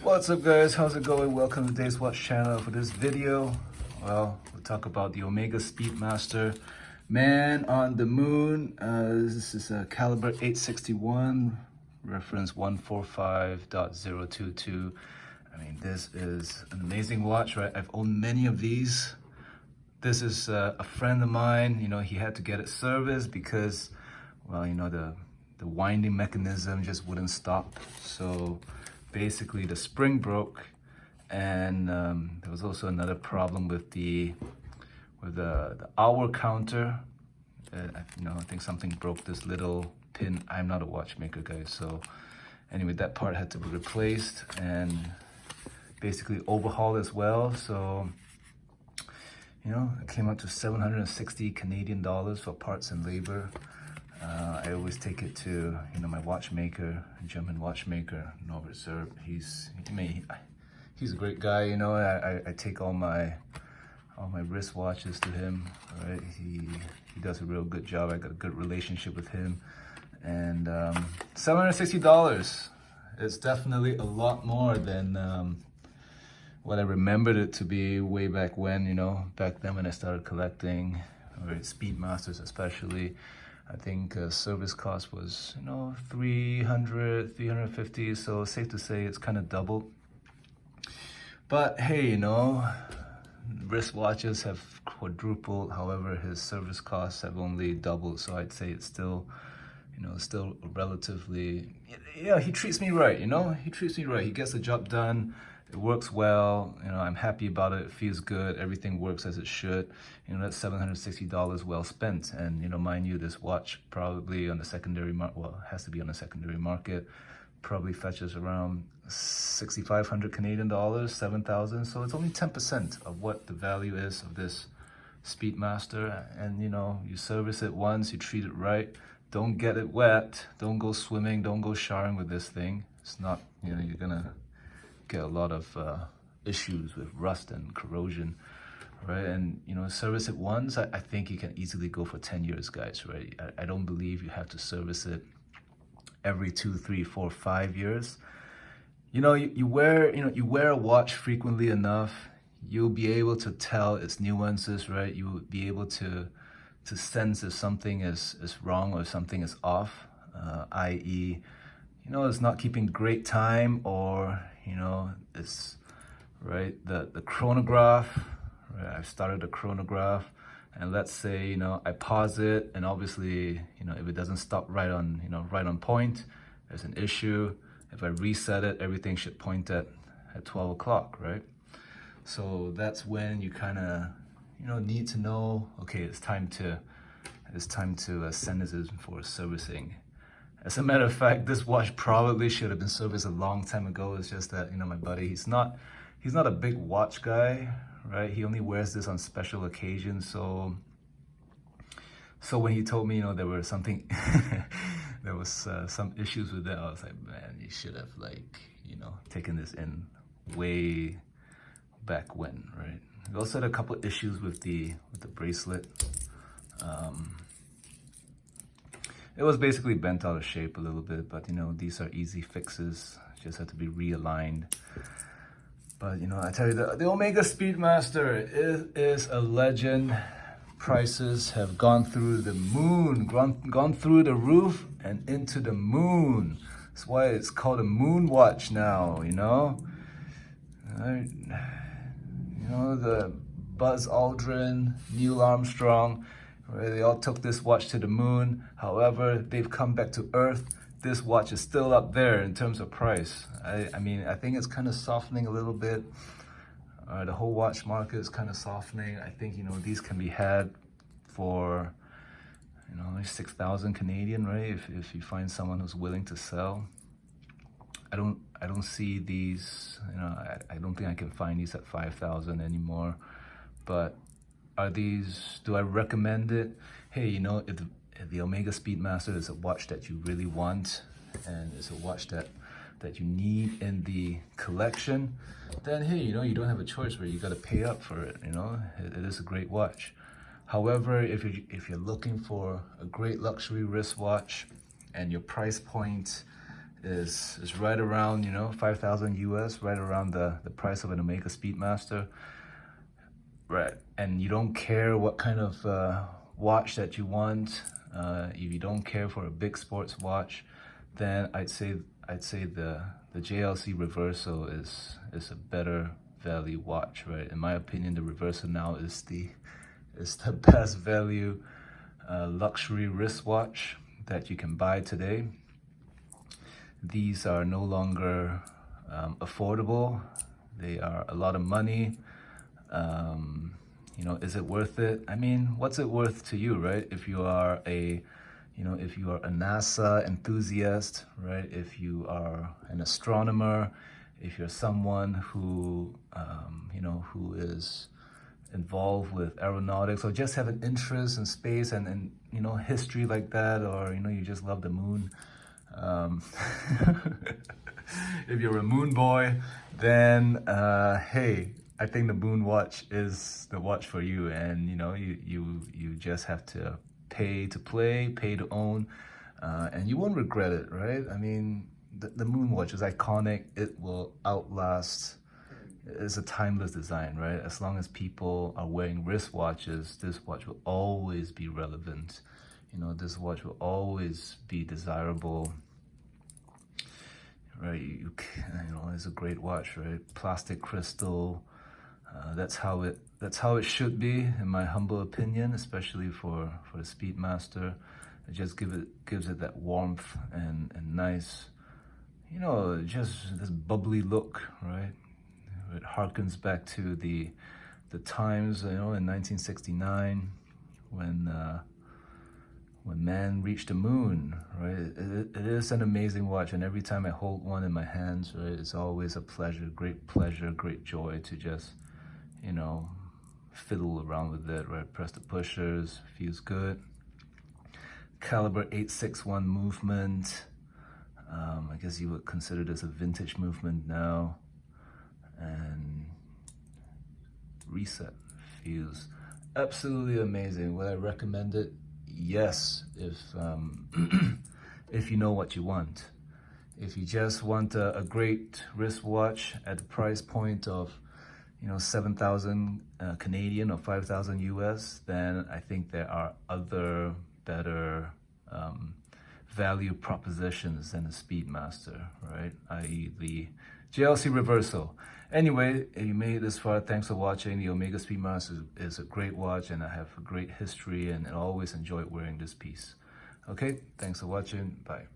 What's up guys, how's it going? Welcome to today's watch channel. For this video, well, we'll talk about the Omega Speedmaster Man on the Moon. This is a caliber 861, reference 145.022. I mean, this is an amazing watch, right? I've owned many of these. This is a friend of mine, you know, he had to get it serviced because, well, you know, the winding mechanism just wouldn't stop. So basically the spring broke, and there was also another problem with the hour counter. You know, I think something broke this little pin. I'm not a watchmaker, guys, so anyway, that part had to be replaced and basically overhauled as well. So, you know, it came up to 760 Canadian dollars for parts and labor. I always take it to, you know, my watchmaker, German watchmaker, Norbert Zerb. He's a great guy, you know. I take all my wristwatches to him, right? He does a real good job. I got a good relationship with him. And $760, it's definitely a lot more than what I remembered it to be way back when, you know, back then when I started collecting, or Speedmasters especially. I think service cost was, you know, 300, 350, so safe to say it's kind of doubled. But hey, you know, wristwatches have quadrupled, however, his service costs have only doubled, so I'd say it's still, you know, still relatively, yeah, he treats me right, you know, he treats me right. He gets the job done. It works well, you know, I'm happy about it. It feels good. Everything works as it should. You know, that's $760 well spent. And, you know, mind you, this watch probably on the secondary market, well, it has to be on the secondary market, probably fetches around 6,500 Canadian dollars, 7,000. So it's only 10% of what the value is of this Speedmaster. And, you know, you service it once, you treat it right. Don't get it wet. Don't go swimming. Don't go showering with this thing. It's not, you know, you're gonna get a lot of issues with rust and corrosion, right? And, you know, service it once, I think you can easily go for 10 years, guys, right? I don't believe you have to service it every 2, 3, 4, 5 years. You know, you wear a watch frequently enough, you'll be able to tell its nuances, right? You will be able to sense if something is wrong or something is off, i.e., you know, it's not keeping great time, or, you know, it's, right, the chronograph, right? I've started a chronograph, and let's say, you know, I pause it, and obviously, you know, if it doesn't stop right on, you know, right on point, there's an issue. If I reset it, everything should point at 12 o'clock, right? So that's when you kind of, you know, need to know, okay, it's time to send this in for servicing. As a matter of fact, this watch probably should have been serviced a long time ago. It's just that, you know, my buddy, he's not a big watch guy, right? He only wears this on special occasions. So when he told me, you know, there was something, there was some issues with it, I was like, man, you should have, like, you know, taken this in way back when, right? We also had a couple of issues with the bracelet. It was basically bent out of shape a little bit, but, you know, these are easy fixes. Just had to be realigned. But, you know, I tell you, the Omega Speedmaster is a legend. Prices have gone through the moon, gone through the roof and into the moon. That's why it's called a moon watch now, you know? You know, the Buzz Aldrin, Neil Armstrong, right? They all took this watch to the moon. However, they've come back to Earth. This watch is still up there in terms of price. I mean, I think it's kind of softening a little bit. The whole watch market is kind of softening. I think, you know, these can be had for, you know, 6,000 Canadian, right? If you find someone who's willing to sell. I don't see these, you know, I don't think I can find these at 5,000 anymore. But are these, do I recommend it? Hey, you know, if the Omega Speedmaster is a watch that you really want, and it's a watch that you need in the collection, then hey, you know, you don't have a choice where you got to pay up for it, you know? It is a great watch. However, if you're looking for a great luxury wristwatch and your price point is right around, 5,000 US, right around the price of an Omega Speedmaster. Right, and you don't care what kind of watch that you want. If you don't care for a big sports watch, then I'd say the JLC Reverso is a better value watch, right? In my opinion, the Reverso now is the best value luxury wristwatch that you can buy today. These are no longer affordable. They are a lot of money. Is it worth it? I mean, what's it worth to you, right? If you are a NASA enthusiast, right? If you are an astronomer, if you're someone who, who is involved with aeronautics or just have an interest in space and history like that, or, you just love the moon. If you're a moon boy, then, hey, I think the Moon watch is the watch for you, and you just have to pay to play, pay to own, and you won't regret it, right? I mean, the Moon watch is iconic. It will outlast. It's a timeless design, right? As long as people are wearing wristwatches, this watch will always be relevant. This watch will always be desirable. Right? It's a great watch, right? Plastic crystal. That's how it should be, in my humble opinion, especially for the Speedmaster. It just gives it that warmth and nice, just this bubbly look, right? It harkens back to the times, in 1969 when man reached the moon, right? It is an amazing watch, and every time I hold one in my hands, right, it's always a pleasure, great joy to just fiddle around with it, right? Press the pushers, feels good. Caliber 861 movement. I guess you would consider this a vintage movement now. And reset feels absolutely amazing. Would I recommend it? Yes, if if you know what you want. If you just want a great wristwatch at the price point of 7,000 Canadian or 5,000 US, then I think there are other better value propositions than the Speedmaster, right? I.e. the JLC Reverso. Anyway, if you made it this far, thanks for watching. The Omega Speedmaster is a great watch, and I have a great history, and I always enjoyed wearing this piece. Okay, thanks for watching. Bye.